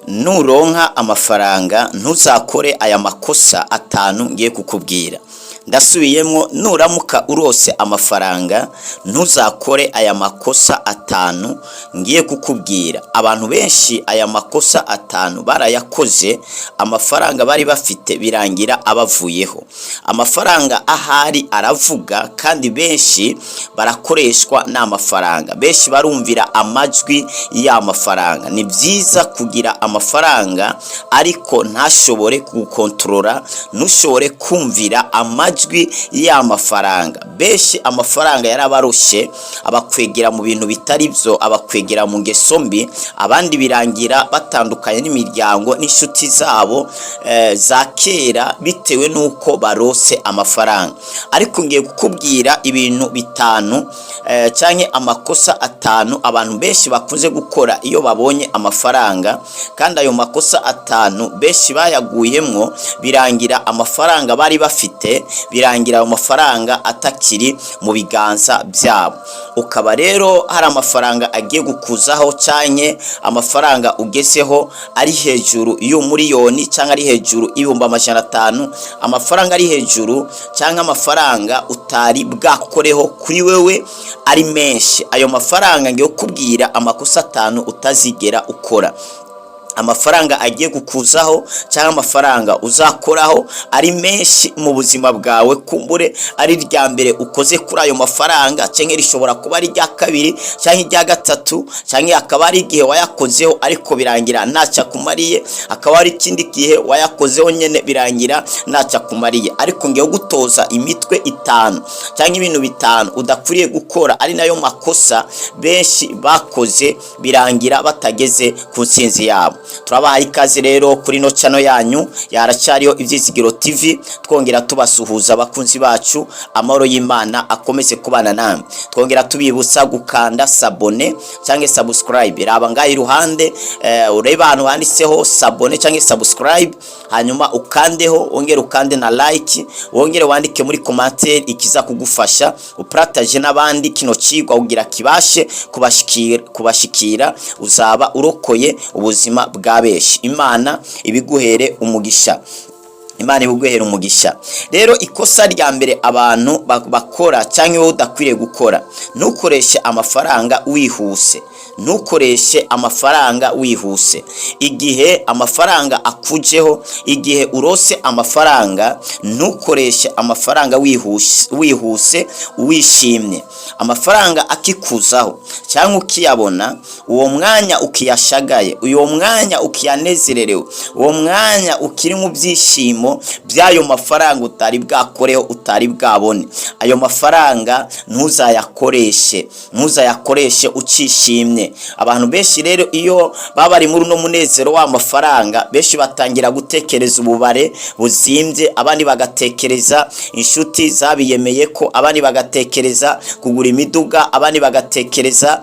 Nuronka amafaranga ntuzakore aya makosa atanu ngiye kukubwira. Ndasubiyemo, nuramuka urose amafaranga ntuzakore aya makosa atanu ngiye kukubwira. Abantu benshi aya makosa atanu barayakoze, amafaranga bari bafite birangira abavuyeho. Amafaranga ahari aravuga kandi benshi barakoreshwa n'amafaranga. Benshi barumvira amajwi y'amafaranga. Ni byiza kugira amafaranga ariko ntashobore gukontorora, ntushobore kumvira amajwi y'amafaranga. Benshi amafaranga yarabarushe, abakwegera mu bintu bitari byo, abakwegera mu ngeso mbi, abandi birangira batandukanye n'imiryango n'inshuti zabo za kera bitewe nuko barose amafaranga. Ariko ngiye kukubwira ibintu bitanu canke amakosa atanu abantu benshi bakunze gukora iyo babonye amafaranga, kandi ayo makosa atanu benshi bayaguyemwo birangira amafaranga bari bafite, birangira ayo mafaranga atakiri mu biganza byabo. Ukaba rero hari amafaranga agiye gukuzaho canke amafaranga ugezeho ari hejuru y'umuriyoni canke ari hejuru y'ibihumbi 500, amafaranga ari hejuru canke amafaranga utari bwakoreho kuri wewe ari menshi. Ayo mafaranga ngiye kukubwira amakosa atanu utazigera ukora. Amafaranga agiye gukuzaho cyangwa amafaranga uzakoraho ari menshi mu buzima bwawe, kumbure ari rya mbere ukoze kuri ayo mafaranga, cyangwa rishobora kuba ari rya kabiri cyangwa irya gatatu, cyangwa akaba ari igihe wayakozeho ariko birangira ntacyo kumariye, akaba ari ikindi gihe wayakozeho nyene birangira ntacyo kumariye. Ariko ngiye gutoza imitwe itanu cyangwa ibintu bitanu udakwiriye gukora, ari nayo makosa benshi bakoze birangira batageze ku nsinzi yabo. Turabaha ikaze rero kuri no channel yanyu yaracyariyo Ivyizigiro TV, twongera tubasuhuza abakunzi bacu, amahoro y'Imana akomeze kubana namwe. Twongera tubibutsa gukanda sabone cyangwa subscribe, raba ngaho iruhande ureba ahantu handitseho sabone cyangwa subscribe, hanyuma ukandeho, wongere ukande na like, wongere wandike muri commentaire ikiza kugufasha upartage n'abandi kino cigwa kugira kibashe kubashikira, uzaba urokoye ubuzima bwabeshi. Imana ibiguhere umugisha. Imana ibiguhere umugisha. Rero ikosa rya mbere abantu bakora cyangwa wowe udakwiriye gukora, ntukoreshe amafaranga wihuse. Ntukoreshe amafaranga wihuse. Igihe amafaranga akujeho, igihe urose amafaranga, ntukoreshe amafaranga wihuse wishimye. Amafaranga akikuzaho cyangwa ukiyabona, uwo mwanya ukiyashagaye, uwo mwanya ukiyanezererewe, uwo mwanya ukiri mu byishimo by'ayo mafaranga utari bwakoreho, utari bwabone, ayo mafaranga ntuzayakoreshe ucishimye. Abantu benshi rero iyo babari muri no munezero w'amafaranga, benshi batangira gutekereza ububare buzimbye, abandi bagatekereza inshuti zabiyemeye ko, abandi bagatekereza kugura imiduga, abandi bagatekereza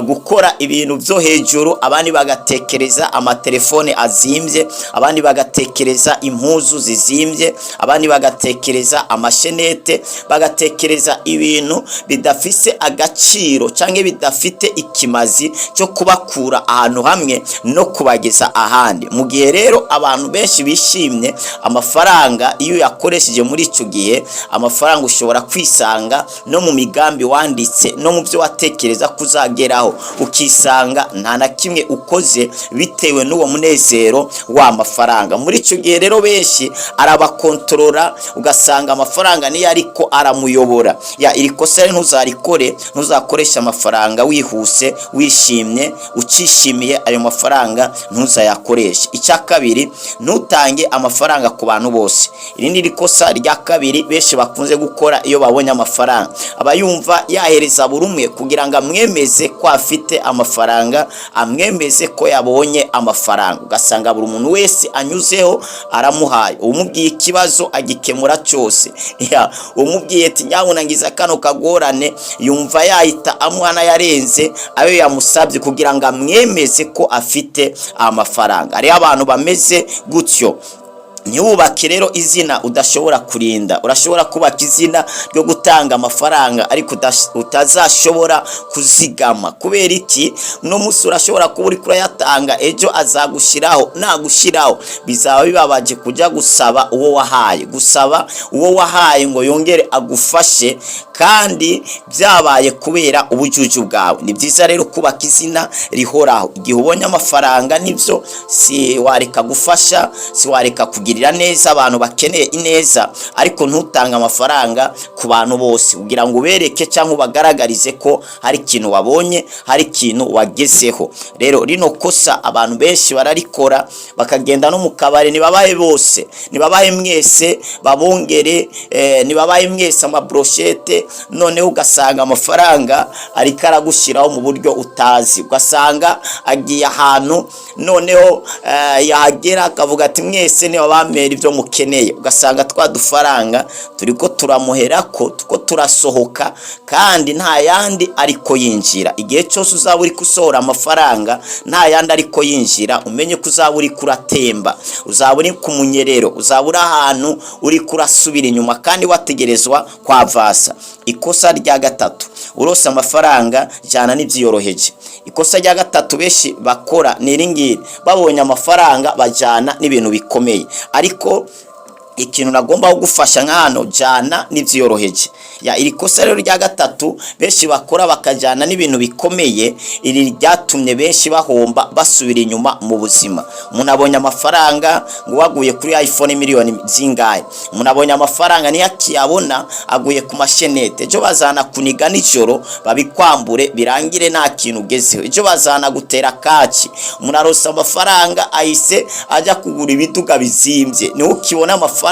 gukora ibintu byo hejuru, abandi bagatekereza amatelefone azimbye, abandi bagatekereza impuzu zizimbye, abandi bagatekereza amashenete, bagatekereza ibintu bidafise agaciro cyangwa bidafite ikimazi cyo kubakura ahantu hamwe no kubageza ahandi. Mu gihe rero abantu benshi bishimye amafaranga, iyo yakoresheje muri ico gihe, amafaranga ushobora kwisanga no mu migambi wanditse, no mu byo watekereza kuzageraho, ukisanga nta na kimwe ukoze bitewe n'uwo munezero w'amafaranga. Muri ico gihe rero benshi arabakontorora, ugasanga amafaranga niyo ariko aramuyobora. Iri kosa ntuzarikore, ntuzakoresha amafaranga wihuse wishimye, ucishimiye ayo mafaranga ntuzayakoreshe. Icya kabiri, ntutange amafaranga ku bantu bose. Irindi rikosa rya kabiri benshi bakunze gukora iyo babonye amafaranga, abayumva yahereza buri umwe kugira ngo amwemeze ko afite amafaranga, amwemeze ko yabonye amafaranga. Ugasanga buri muntu wese anyuzeho aramuhaye, umubwiye ikibazo agikemura cyose. Umubwiye ati nyabunangiza kano kagorane, yumva yahita amuhana yarenze ayo yamusabye kugira ngo amwemeze ko afite amafaranga. Ari abantu bameze gutyo. ntiwubake rero izina udashobora kurinda. Urashobora kubaka izina ryo gutanga amafaranga ariko utazashobora kuzigama. Kubera iki? No musi urashobora kuba uri kurayatanga, ejo azagushiraho. Nagushiraho bizaba bibabaje kujya gusaba uwo wahaye ngo yongere agufashe, kandi byabaye kubera ubujuju bwawe. Ni byiza rero kubaka izina rihoraho. Igihe ubonye amafaranga nibyo, si wareka gufasha, si wareka kugirira neza abantu bakeneye ineza, ariko ntutanga amafaranga ku bantu bose kugira ngo ubereke cyangwa ubagaragarize ko hari ikintu wabonye, hari ikintu wagezeho. Rero rino kosa abantu benshi bararikora, bakagenda no mu kabari. Nibabahe bose, nibabahe mwese babongere, nibabahe mwese amabrochette, noneho ugasanga amafaranga ariko aragushiraho mu buryo utazi. Ugasanga agiye ahantu, noneho yahagera akavuga ati mwese ni babamera ibyo mukeneye. Ugasanga twa dufaranga turiko turamuherako, tuko turasohoka, kandi nta yandi ariko yinjira. Igihe cyose uzaba uri gusohora amafaranga nta yandi ariko yinjira, umenye ko uzaba uri kuratemba, uzaba uri ku munyerero, uzaba uri ahantu uri kurasubira inyuma, kandi wategerezwa kwavasa. Ikosa rya gatatu, urose amafaranga jana n'ibyiyoroheje. Ikosa rya gatatu benshi bakora ni iringiri: babonye amafaranga bajana n'ibintu bikomeye. Ariko ikintu nagomba kugufasha nk'hano, jana n'ibyiyoroheje. Iri kosa rero rya gatatu benshi bakora, bakajana n'ibintu bikomeye. Iri ryatumye benshi bahomba, basubira inyuma mu buzima. Umuntu abonye amafaranga ngo waguye kuri iPhone miliyoni zingahe, umuntu abonye amafaranga ntiyakiyabona, aguye ku mashenete. Ejo bazana kuniga nijoro babikwambure, birangire nta kintu ugezeho. Ejo bazana gutera kaci. Umuntu arose amafaranga ahise ajya kugura ibiduga bizimbye. Niho ukibona amafaranga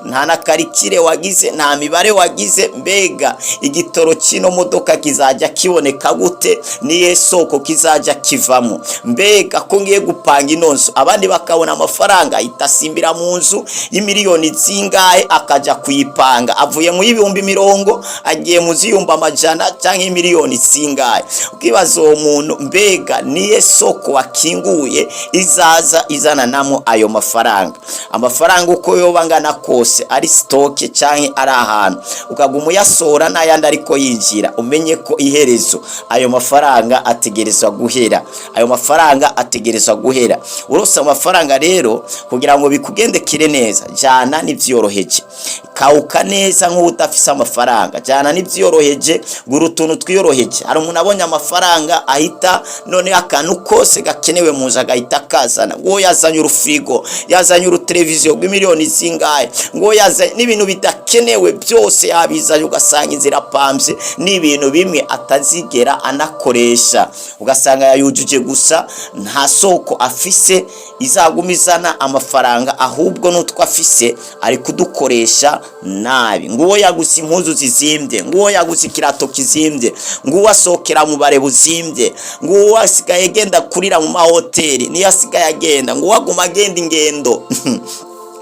nta na karikire wagize, nta mibare wagize. Mbega igitoro kino modoka kizajya kiboneka gute? Niye soko kizajya kivamo? Mbega ko ngiye gupanga inonso, abandi bakabona amafaranga itasimbira mu nzu y'imiliyoni zingahe, akaja kuyipanga. Avuye mu 100,000 agiye mu ziyumba amajana cyangwa miliyoni zingahe. Ukibaza uwo muntu, mbega niye soko wakinguye izaza izana namo ayo mafaranga? Amafaranga uko yoba ngana kose, ari stoke cyangwa ari ahantu, ukaguma uyasora n'ayandi ariko yinjira, umenye ko iherezo ayo mafaranga ategerezwa guhera. Ayo mafaranga ategerezwa guhera. Urose amafaranga rero kugira ngo bikugendekire neza, jana n'ibyiyoroheje. Kauka neza nk'udafise amafaranga, jana n'ibyiyoroheje, gura utuntu twiyoroheje. Hari umuntu abonye amafaranga ahita none akantu kose gakenewe mu nzu agahita kazana. Ngo yazanye urufrigo, yazanye televiziyo rw'imiliyoni zingahe, ngo yazanye n'ibintu bidakenewe byose yabizanye. Ugasanga inzira pambye n'ibintu bimwe atazigera anakoresha. Ugasanga yayujuje gusa, nta soko afise izagumizana amafaranga, ahubwo n'utwo afise ari kudukoresha nabi. Nguwo yaguze impuzu zizimbye, nguwo yaguze ikirato kizimbye, nguwo asokera mu bare buzimbye, nguwo asigaye agenda kurira mu mahoteli, niyo asigaye agenda, nguwo aguma agenda ingendo.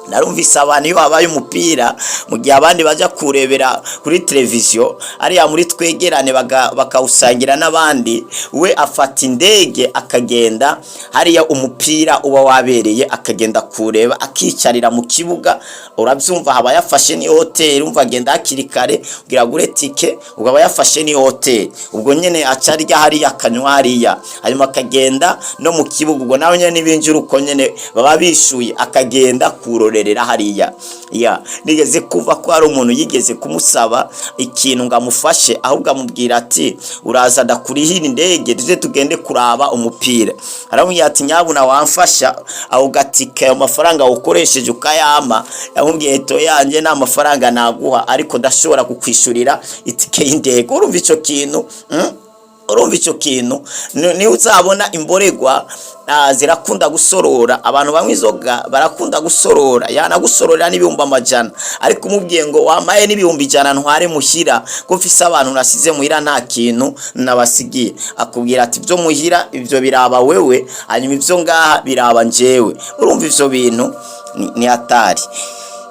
Narumvise abantu iyo habaye umupira, mu gihe abandi bajya kurebera kuri televiziyo, ariya muri twegerane bakawusangira n'abandi, we afata indege akagenda hariya umupira uba wabereye, akagenda kureba, akicarira mu kibuga. Urabyumva, haba yafashe ni hoteli, umva agenda hakiri kare kugira gure tike, ugaba yafashe ni hoteli. Ubwo nyene acarya hariya akanywa hariya, hanyuma akagenda no mu kibuga. Ubwo nawe nyene nibinjira uko nyene baba bishuye, akagenda kurorerera hariya. Nigeze kuva ko hari umuntu yigeze kumusaba ikintu ngo amufashe, ahubwo amubwira ati uraza ndakurihira indege tuze tugende kuraba umupira. Aramubwira ati nyabuna wamfasha aho gatike ayo mafaranga ukoresheje ukayama. Yamubwiye to yanjye nta mafaranga naguha, ariko ndashobora kukwishurira itike y'indege. Urumva ico kintu? Urumva ico kintu? Ni uzabona imboregwa zirakunda gusorora. Abantu bamwe izoga barakunda gusorora, yanagusororera n'ibihumbi amajana, ariko umubwiye ngo wamaye n'ibihumbi 100 ntware muhira, ko mfise abantu nasize muhira nta kintu nabasigiye. Akubwira ati byo muhira ibyo biraba wewe, hanyuma ibyo ngaha biraba njewe. Urumva ivyo bintu ni hatari.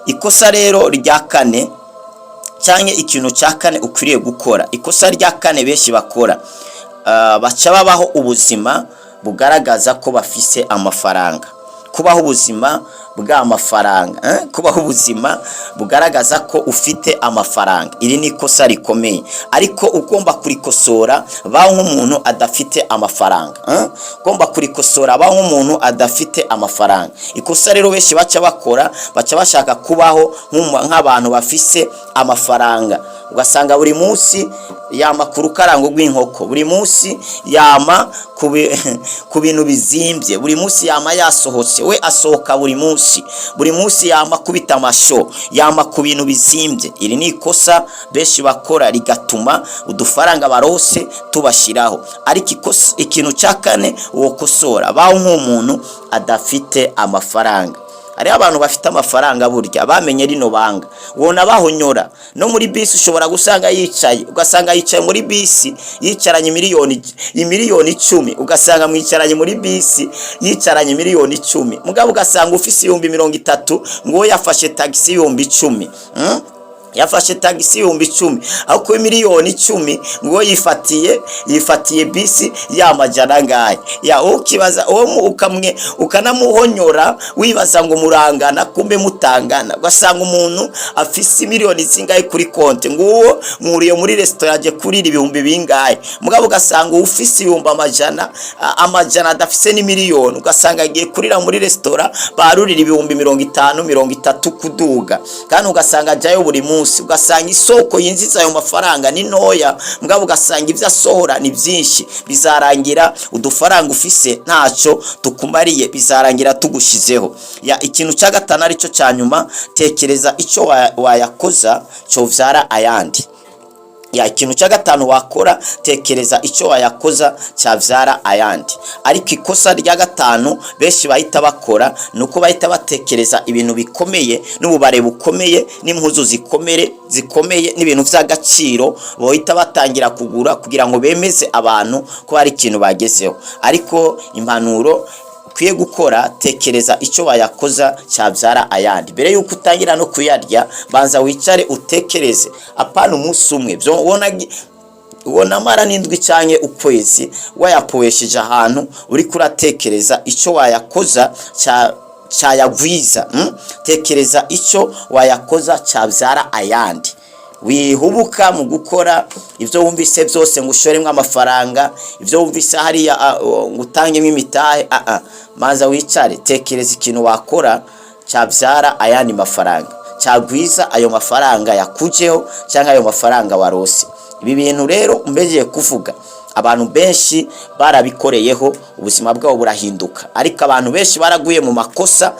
Ikosa rero rya kane, cyangwa ikintu cya kane ukwiriye gukora, ikosa rya kane benshi bakora, baca babaho ubuzima bugaragaza ko bafise amafaranga. kubaho ubuzima bw'amafaranga, kubaho ubuzima bugaragaza ko ufite amafaranga. Iri ni ikosa rikomeye, ariko ugomba kurikosora baho nk'umuntu adafite amafaranga, ugomba kurikosora baho nk'umuntu adafite amafaranga. Ikosa rero benshi baca bakora, baca bashaka kubaho nk'abantu bafise amafaranga, ugasanga buri munsi yama ku rukarango rw'inkoko, buri munsi yama ku bintu bizimbye, buri munsi yama yasohotse, we asohoka buri munsi yama kubita amasho, yama ku bintu bizimbye. Iri ni ikosa benshi bakora rigatuma udufaranga barose tubashiraho. Ariko ikintu cya kane uwo kosora baho nk'umuntu adafite amafaranga. Hariho abantu bafite amafaranga burya bamenye rino banga, wona bahonyora no muri bisi. Ushobora gusanga yicaye, ugasanga yicaye muri bisi yicaranye miliyoni 10, ugasanga mwicaranye muri bisi yicaranye miliyoni 10, mugabo ugasanga ufise 30,000 ngo yafashe taxi 10,000, yafashe tagisi 10,000 ako miliyoni 10 ngo yifatiye bisi y'amajana ngaye. Ya ukibaza ukamwe ukanamuhonyora wibaza ngo murangana, kumbe mutangana. Ugasanga umuntu afise miliyoni zingaye kuri konte, nguwo muriyo muri restaurant aje kurira ibihumbi bingaye, mugabo ugasanga ufise ibihumbi amajana adafise ni miliyoni, ugasanga agiye kurira muri restaurant barurira ibihumbi 50, 30 kuduga, kandi ugasanga ajayo buri munsi. Ugasanga isoko yinjiza ayo mafaranga ni ntoya, mugabo ugasanga ibyo asohora ni byinshi. Bizarangira udufaranga ufise ntaco tukumariye, bizarangira tugushizeho. Ya ikintu cya gatanu ari cyo cyanyuma, tekereza icyo wayakoza cyo vyara ayandi. Ya ikintu cya gatanu wakora, tekereza icyo wayakoza cyavyara ayandi. Ariko ikosa rya gatanu benshi bahita bakora nuko bahita batekereza ibintu bikomeye n'ububare bukomeye n'impuzu zikomeye n'ibintu vy'agaciro, bohita batangira kugura kugira ngo bemeze abantu ko hari ikintu bagezeho. Ariko impanuro ukwiye gukora, tekereza icyo wayakoza cyavyara ayandi. Mbere yuko utangira no kuyarya, banza wicare utekereze. Apana umunsi umwe, byo ubona mara n'indwi canke ukwezi wayapowesheje ahantu uri kuratekereza icyo wayakoza cyayagwiza. Tekereza icyo wayakoza cyavyara ayandi. Wihubuka mu gukora ibyo wumvise byose ngo ushoremwe amafaranga, ibyo wumvise hariya ngutangemo imitahe. Manza wicare, tekereza ikintu wakora cyavyara ayandi mafaranga, cyagwiza ayo mafaranga yakujeho cyangwa ayo mafaranga warose. Ibi bintu rero mbegeye kuvuga, abantu benshi barabikoreyeho, ubuzima bwabo burahinduka. Ariko abantu benshi baraguye mu makosa,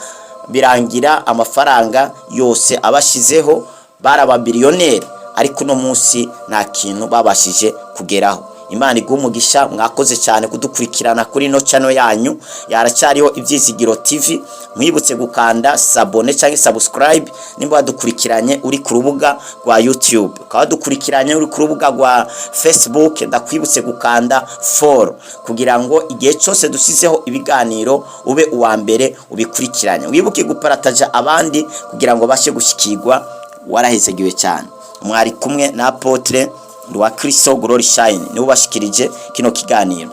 birangira amafaranga yose abashizeho, baraba biliyoneri, ariko no munsi nta kintu babashije kugeraho. Imana igumugisha, mwakoze cyane kudukurikirana kuri no channel yanyu yaracyariho Ibyizigiro TV. Mwibutse gukanda sabone cyangwa subscribe nimba wadukurikiranye uri ku rubuga rwa YouTube, ukaba dukurikiranye uri ku rubuga rwa Facebook, ndakwibutse gukanda follow kugira ngo igihe cyose dusizeho ibiganiro ube uwa mbere ubikurikiranye. Wibuke guparataja abandi kugira ngo bashe gushikirwa. Warahezegiwe cyane. Mwari kumwe na Apotre wa Kristo Glory Shine niwe bashikirije kino kiganiro.